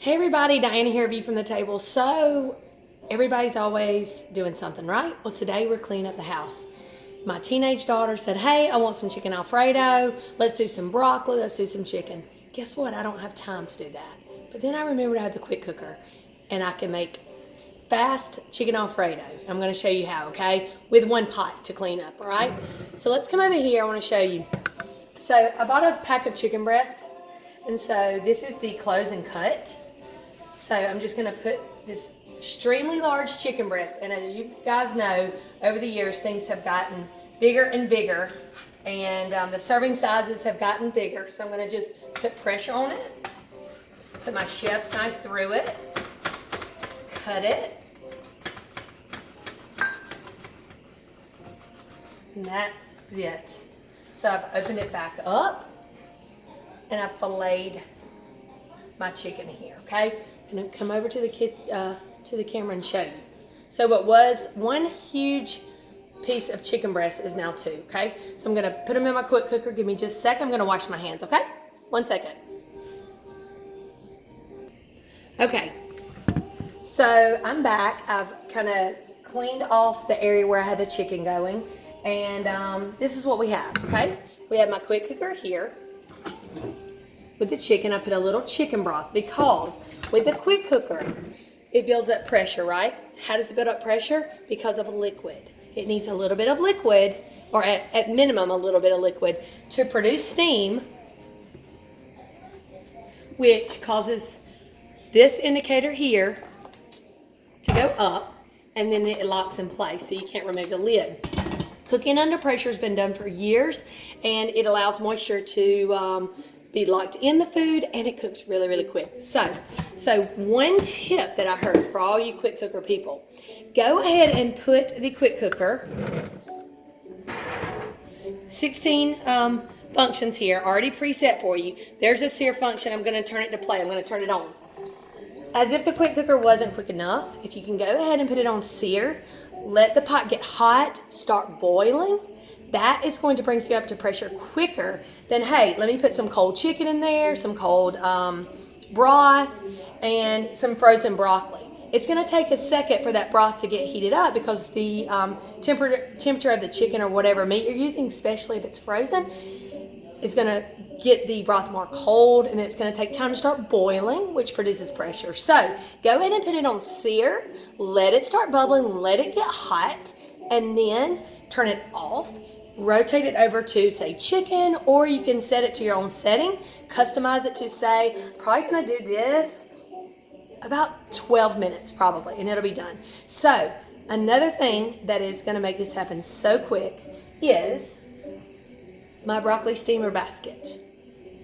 Hey everybody, Diana here, View from the Table. So, everybody's always doing something, right? Well, today we're cleaning up the house. My teenage daughter said, hey, I want some chicken Alfredo. Let's do some broccoli, let's do some chicken. Guess what? I don't have time to do that. But then I remembered I have the quick cooker and I can make fast chicken Alfredo. I'm going to show you how, okay? With one pot to clean up, all right? So let's come over here. I want to show you. So I bought a pack of chicken breast. And so this is the close and cut. So I'm just going to put this extremely large chicken breast, and as you guys know, over the years things have gotten bigger and bigger, and the serving sizes have gotten bigger. So I'm going to just put pressure on it, put my chef's knife through it, cut it, and that's it. So I've opened it back up, and I've filleted my chicken here, okay? I'm going to come over to the camera and show you. So what was one huge piece of chicken breast is now two, okay? So I'm going to put them in my quick cooker. Give me just a second. I'm going to wash my hands, okay? 1 second. Okay. So I'm back. I've kind of cleaned off the area where I had the chicken going. And this is what we have, okay? We have my quick cooker here. With the chicken, I put a little chicken broth because with the quick cooker, it builds up pressure, right? How does it build up pressure? Because of liquid. It needs a little bit of liquid, or at minimum a little bit of liquid, to produce steam, which causes this indicator here to go up, and then it locks in place, so you can't remove the lid. Cooking under pressure has been done for years, and it allows moisture to be locked in the food, and it cooks really, really quick. So one tip that I heard for all you quick cooker people, go ahead and put the quick cooker, 16 functions here, already preset for you. There's a sear function. I'm going to turn it to play. I'm going to turn it on. As if the quick cooker wasn't quick enough, if you can go ahead and put it on sear, let the pot get hot, start boiling. That is going to bring you up to pressure quicker than, hey, let me put some cold chicken in there, some cold broth, and some frozen broccoli. It's going to take a second for that broth to get heated up because the temperature of the chicken or whatever meat you're using, especially if it's frozen, is going to get the broth more cold, and it's going to take time to start boiling, which produces pressure. So go ahead and put it on sear, let it start bubbling, let it get hot, and then turn it off. Rotate it over to, say, chicken, or you can set it to your own setting. Customize it to, say, probably going to do this about 12 minutes probably, and it'll be done. So another thing that is going to make this happen so quick is my broccoli steamer basket.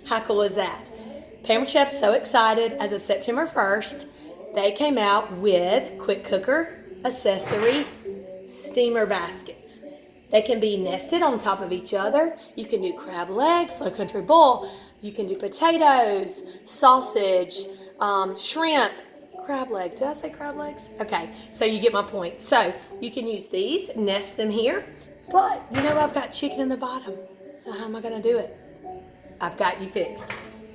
How cool is that? Pampered Chef's so excited. As of September 1st, they came out with quick cooker accessory steamer baskets. They can be nested on top of each other. You can do crab legs, low country boil. You can do potatoes, sausage, shrimp, crab legs. Did I say crab legs? Okay, so you get my point. So you can use these, nest them here. But you know I've got chicken in the bottom. So how am I going to do it? I've got you fixed.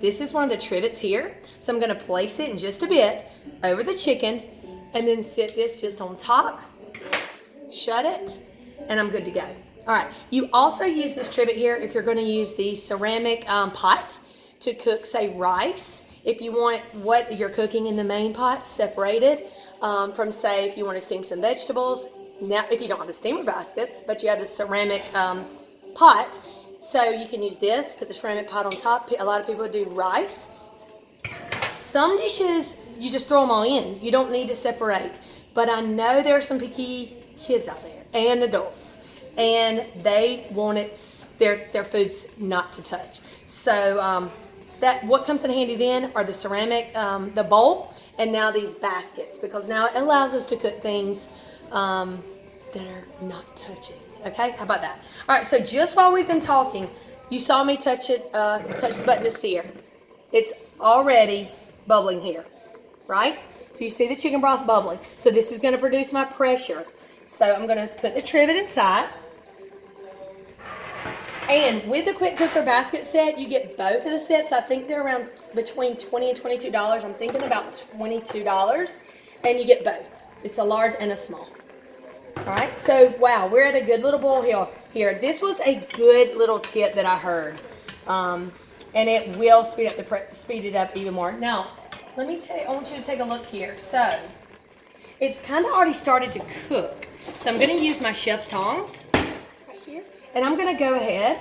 This is one of the trivets here. So I'm going to place it in just a bit over the chicken and then sit this just on top. Shut it. And I'm good to go. All right, you also use this trivet here if you're going to use the ceramic pot to cook, say, rice. If you want what you're cooking in the main pot separated from, say, if you want to steam some vegetables. Now, if you don't have the steamer baskets, but you have the ceramic pot, so you can use this, put the ceramic pot on top. A lot of people do rice. Some dishes, you just throw them all in. You don't need to separate. But I know there are some picky kids out there and adults, and they want their foods not to touch. So what comes in handy then are the ceramic, the bowl, and now these baskets, because now it allows us to cook things that are not touching. Okay, how about that? All right, so just while we've been talking, you saw me touch the button to sear. It's already bubbling here, right? So you see the chicken broth bubbling. So this is going to produce my pressure. So I'm going to put the trivet inside. And with the quick cooker basket set, you get both of the sets. I think they're around between $20 and $22. I'm thinking about $22. And you get both. It's a large and a small. All right, so wow, we're at a good little boil here. This was a good little tip that I heard, and it will speed it up even more. Now, let me tell you, I want you to take a look here. So, it's kind of already started to cook. So I'm going to use my chef's tongs right here, and I'm going to go ahead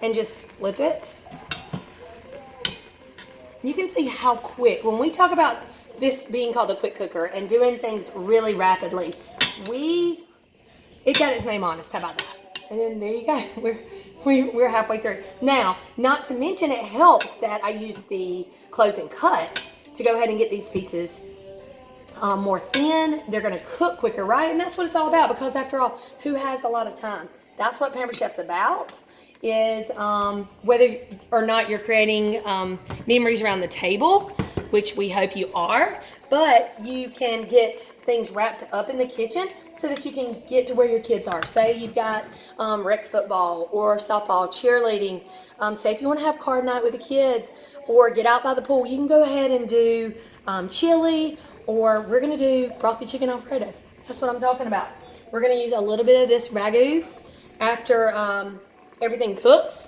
and just flip it. You can see how quick, when we talk about this being called a quick cooker and doing things really rapidly, it got its name on us. How about that? And then there you go. We're halfway through. Now, not to mention, it helps that I use the close and cut to go ahead and get these pieces more thin. They're going to cook quicker, right? And that's what it's all about, because after all, who has a lot of time? That's what Pampered Chef's about, is whether or not you're creating memories around the table, which we hope you are, but you can get things wrapped up in the kitchen so that you can get to where your kids are. Say you've got rec football or softball, cheerleading. Say if you want to have card night with the kids or get out by the pool, you can go ahead and do chili, or we're going to do brothy chicken Alfredo. That's what I'm talking about. We're going to use a little bit of this ragu after everything cooks,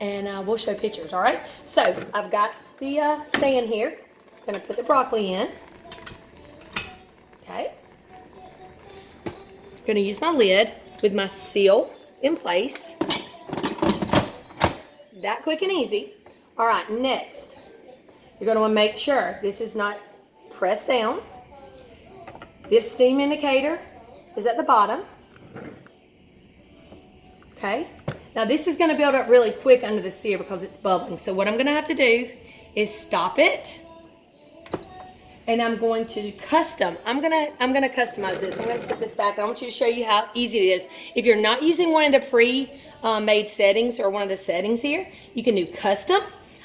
and we'll show pictures, all right? So I've got the stand here. I'm going to put the broccoli in. Okay. I'm going to use my lid with my seal in place. That quick and easy. All right, next, you're going to want to make sure this is not pressed down. This steam indicator is at the bottom. Okay. Now this is going to build up really quick under the sear because it's bubbling. So what I'm going to have to do is stop it. And I'm going to custom. I'm gonna customize this. I'm gonna set this back. I want you to show you how easy it is. If you're not using one of the pre-made settings or one of the settings here, you can do custom.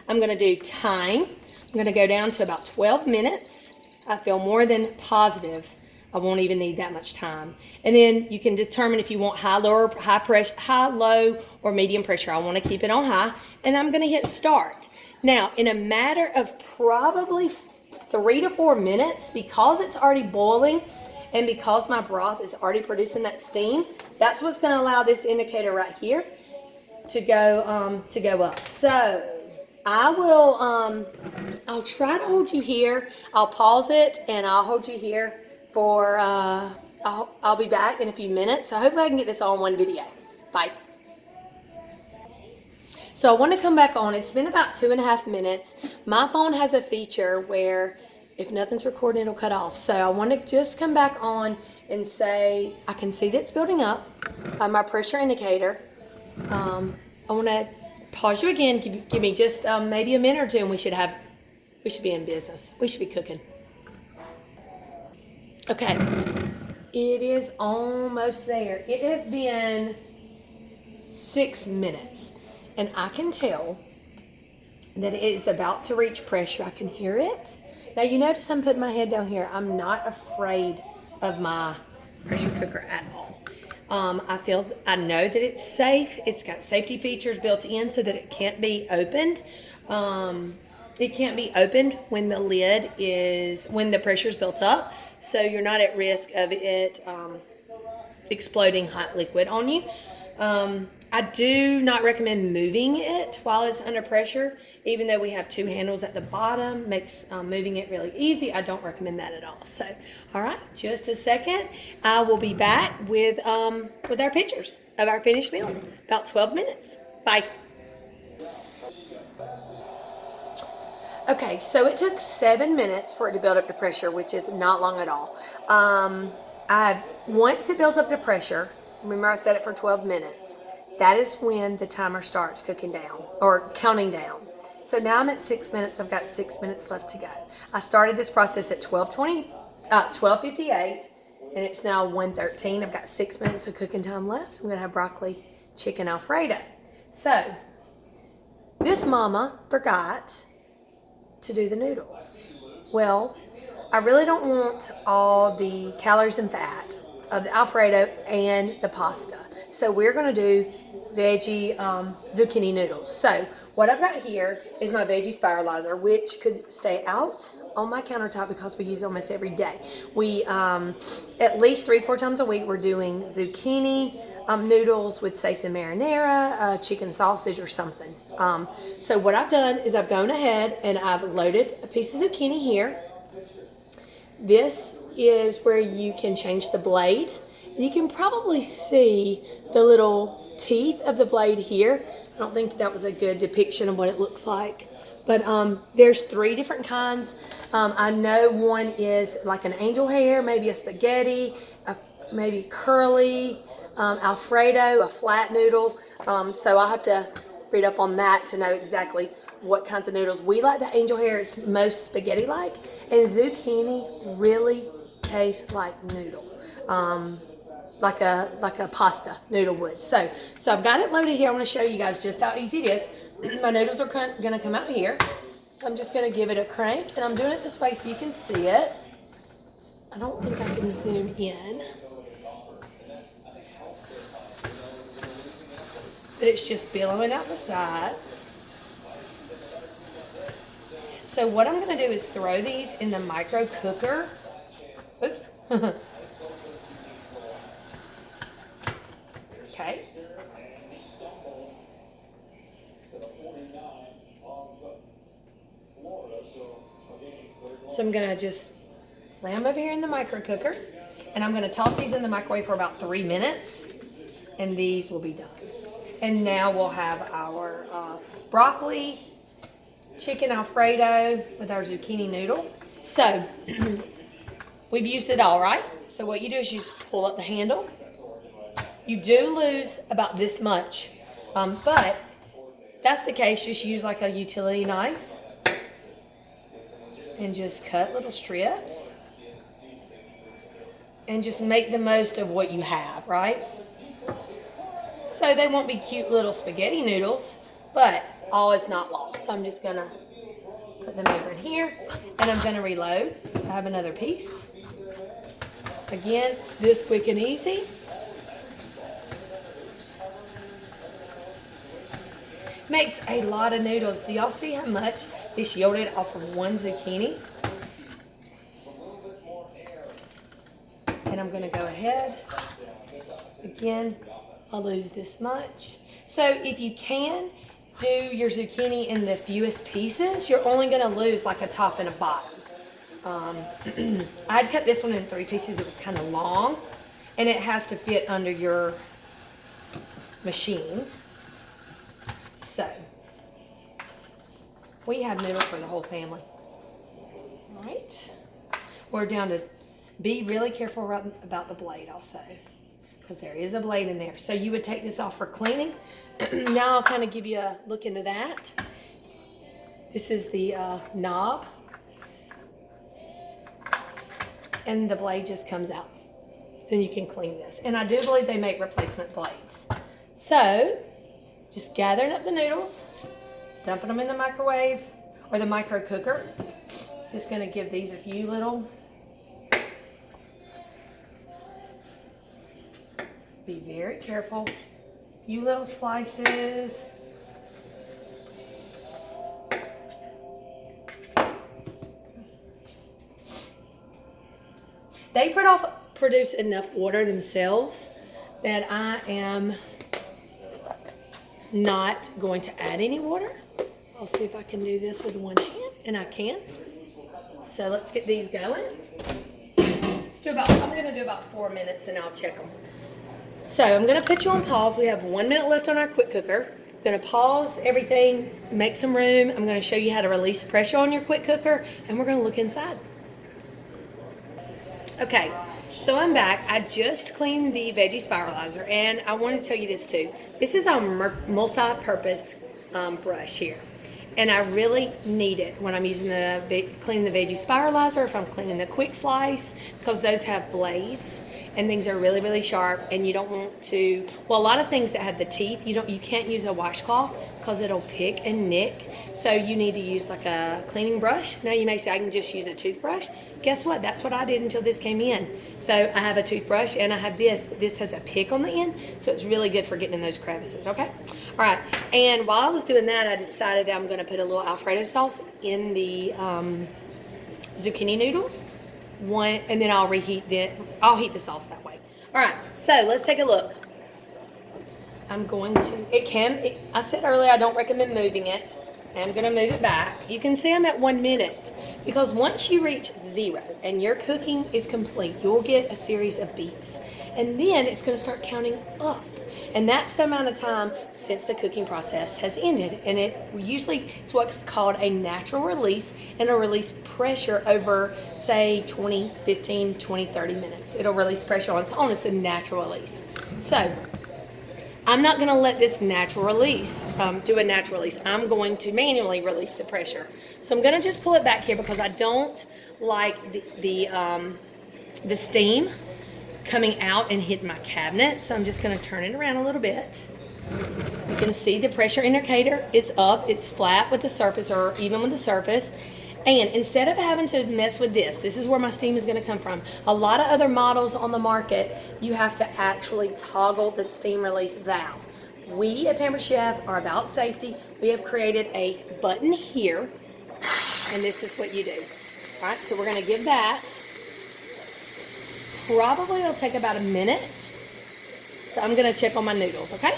I'm gonna do time. I'm gonna go down to about 12 minutes. I feel more than positive I won't even need that much time. And then you can determine if you want high, low, or medium pressure. I want to keep it on high, and I'm gonna hit start. Now, in a matter of probably 3 to 4 minutes, because it's already boiling and because my broth is already producing that steam, that's what's going to allow this indicator right here to go up. So I will I'll try to hold you here. I'll pause it and I'll hold you here for I'll be back in a few minutes. So hopefully I can get this all in one video. Bye. So I want to come back on. It's been about 2.5 minutes. My phone has a feature where if nothing's recording, it'll cut off. So I want to just come back on and say, I can see that it's building up. My pressure indicator. I want to pause you again. Give me just maybe a minute or two, and we should be in business. We should be cooking. Okay. It is almost there. It has been 6 minutes. And I can tell that it is about to reach pressure. I can hear it. Now you notice I'm putting my head down here. I'm not afraid of my pressure cooker at all. I know that it's safe. It's got safety features built in so that it can't be opened. It can't be opened when when the pressure's built up. So you're not at risk of it exploding hot liquid on you. I do not recommend moving it while it's under pressure, even though we have 2 handles at the bottom, makes moving it really easy. I don't recommend that at all. So, all right, just a second. I will be back with our pictures of our finished meal. About 12 minutes. Bye. Okay, so it took 7 minutes for it to build up to pressure, which is not long at all. Once it builds up to pressure, remember I set it for 12 minutes. That is when the timer starts cooking down or counting down. So now I'm at 6 minutes. I've got 6 minutes left to go. I started this process at 12:58, and it's now 1:13. I've got 6 minutes of cooking time left. I'm going to have broccoli chicken Alfredo. So this mama forgot to do the noodles. Well, I really don't want all the calories and fat of the Alfredo and the pasta. So we're gonna do veggie zucchini noodles. So what I've got here is my veggie spiralizer, which could stay out on my countertop because we use it almost every day. We at least 3-4 times a week we're doing zucchini noodles with, say, some marinara, chicken sausage or something. So what I've done is I've gone ahead and I've loaded a piece of zucchini here. This is where you can change the blade. And you can probably see the little teeth of the blade here. I don't think that was a good depiction of what it looks like. But there's 3 different kinds. I know one is like an angel hair, maybe a spaghetti, maybe curly, Alfredo, a flat noodle. So I'll have to read up on that to know exactly what kinds of noodles. We like the angel hair. It's most spaghetti-like. And zucchini really tastes like noodle. Like a pasta noodle would. So I've got it loaded here. I want to show you guys just how easy it is. My noodles are going to come out here. I'm just going to give it a crank, and I'm doing it this way so you can see it. I don't think I can zoom in. But it's just billowing out the side. So what I'm going to do is throw these in the micro cooker. Oops. Okay. So I'm going to just lay them over here in the micro cooker, and I'm going to toss these in the microwave for about 3 minutes, and these will be done. And now we'll have our broccoli, chicken Alfredo with our zucchini noodle. So we've used it all, right? So what you do is you just pull up the handle. You do lose about this much, but that's the case. Just use like a utility knife and just cut little strips and just make the most of what you have, right? So they won't be cute little spaghetti noodles, but all is not lost. So I'm just gonna put them over in here, and I'm gonna reload. I have another piece. Again, it's this quick and easy. Makes a lot of noodles. Do y'all see how much this yielded off of one zucchini? And I'm gonna go ahead. Again, I'll lose this much. So if you can do your zucchini in the fewest pieces, you're only gonna lose like a top and a bottom. I'd cut this one in 3 pieces. It was kind of long, and it has to fit under your machine. So we have noodles for the whole family. All right, we're down to be really careful about the blade also, because there is a blade in there. So you would take this off for cleaning. Now I'll kind of give you a look into that. This is the knob, and the blade just comes out. Then you can clean this. And I do believe they make replacement blades. So just gathering up the noodles, dumping them in the microwave or the micro cooker. Just gonna give these a few little, be very careful, few little slices. They produce enough water themselves that I am not going to add any water. I'll see if I can do this with one hand, and I can. So let's get these going. I'm gonna do about 4 minutes, and I'll check them. So I'm gonna put you on pause. We have 1 minute left on our quick cooker. I'm gonna pause everything, make some room. I'm gonna show you how to release pressure on your quick cooker, and we're gonna look inside. Okay, so I'm back. I just cleaned the veggie spiralizer, and I want to tell you this too. This is our multi-purpose brush here, And I really need it when I'm using cleaning the veggie spiralizer, if I'm cleaning the quick slice, because those have blades and things are really, really sharp, and you don't want to, well, a lot of things that have the teeth, you can't use a washcloth because it'll pick and nick. So you need to use like a cleaning brush. Now you may say I can just use a toothbrush. Guess what? That's what I did until this came in. So I have a toothbrush and I have this, but this has a pick on the end, so it's really good for getting in those crevices, okay? All right, and while I was doing that, I decided that I'm gonna put a little Alfredo sauce in the zucchini noodles, and then I'll heat the sauce that way. All right, so let's take a look. I'm going to, I said earlier I don't recommend moving it. I'm going to move it back. You can see I'm at 1 minute, because once you reach 0 and your cooking is complete, you'll get a series of beeps. And then it's going to start counting up. And that's the amount of time since the cooking process has ended. And it's what's called a natural release, and it'll release pressure over, say, 20, 15, 20, 30 minutes. It'll release pressure on its own. It's a natural release. So I'm not going to let this natural release do a natural release. I'm going to manually release the pressure. So I'm going to just pull it back here because I don't like the steam coming out and hitting my cabinet. So I'm just going to turn it around a little bit. You can see the pressure indicator is up. It's flat with the surface, or even with the surface. And instead of having to mess with this is where my steam is going to come from. A lot of other models on the market, you have to actually toggle the steam release valve. We at Pampered Chef are about safety. We have created a button here, and this is what you do. All right, so we're going to give that. Probably it'll take about a minute. So I'm going to check on my noodles, okay?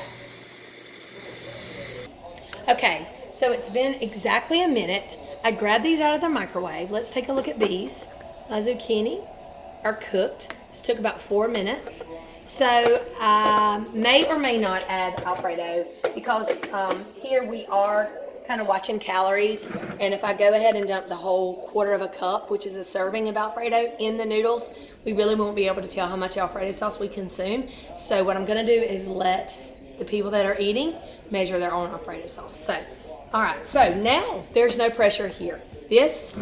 Okay, so it's been exactly a minute. I grabbed these out of the microwave. Let's take a look at these. My zucchini are cooked. This took about 4 minutes. So I may or may not add Alfredo, because here we are kind of watching calories. And if I go ahead and dump the whole 1/4 cup, which is a serving of Alfredo, in the noodles, we really won't be able to tell how much Alfredo sauce we consume. So what I'm going to do is let the people that are eating measure their own Alfredo sauce. So, all right, so now there's no pressure here. This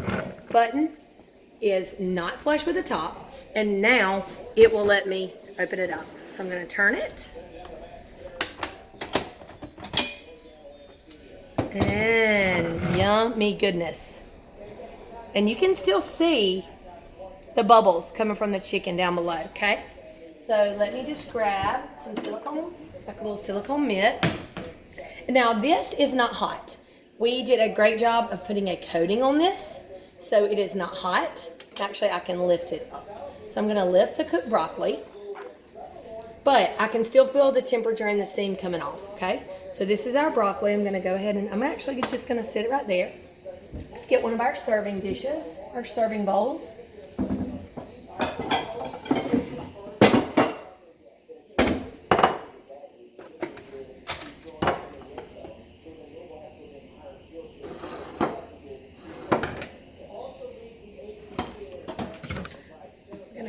button is not flush with the top, and now it will let me open it up. So I'm going to turn it. And yummy goodness. And you can still see the bubbles coming from the chicken down below, okay? So let me just grab some silicone, like a little silicone mitt. Now this is not hot. We did a great job of putting a coating on this, so it is not hot. Actually, I can lift it up. So I'm going to lift the cooked broccoli, but I can still feel the temperature and the steam coming off, okay? So this is our broccoli. I'm going to go ahead and I'm actually just going to sit it right there. Let's get one of our serving dishes, our serving bowls.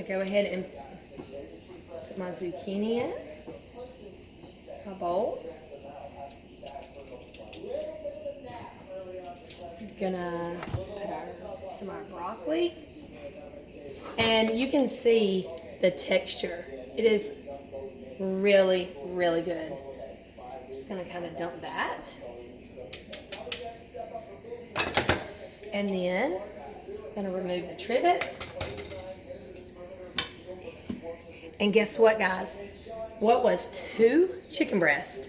Go ahead and put my zucchini in my bowl. I'm gonna put some of our broccoli, and you can see the texture. It is really, really good. I'm just gonna kind of dump that, and then I'm gonna remove the trivet. And guess what, guys? What was 2 chicken breasts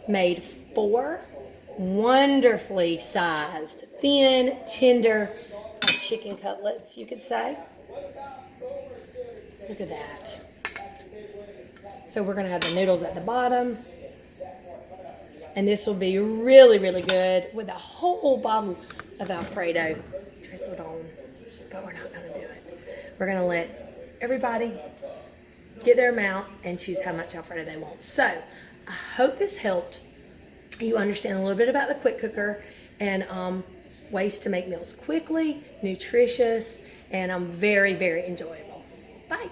made 4 wonderfully sized, thin, tender chicken cutlets, you could say. Look at that. So we're going to have the noodles at the bottom. And this will be really, really good with a whole bottle of Alfredo drizzled on. But we're not going to do it. We're going to let everybody get their amount and choose how much Alfredo they want. So I hope this helped you understand a little bit about the quick cooker and ways to make meals quickly, nutritious, and very, very enjoyable. Bye.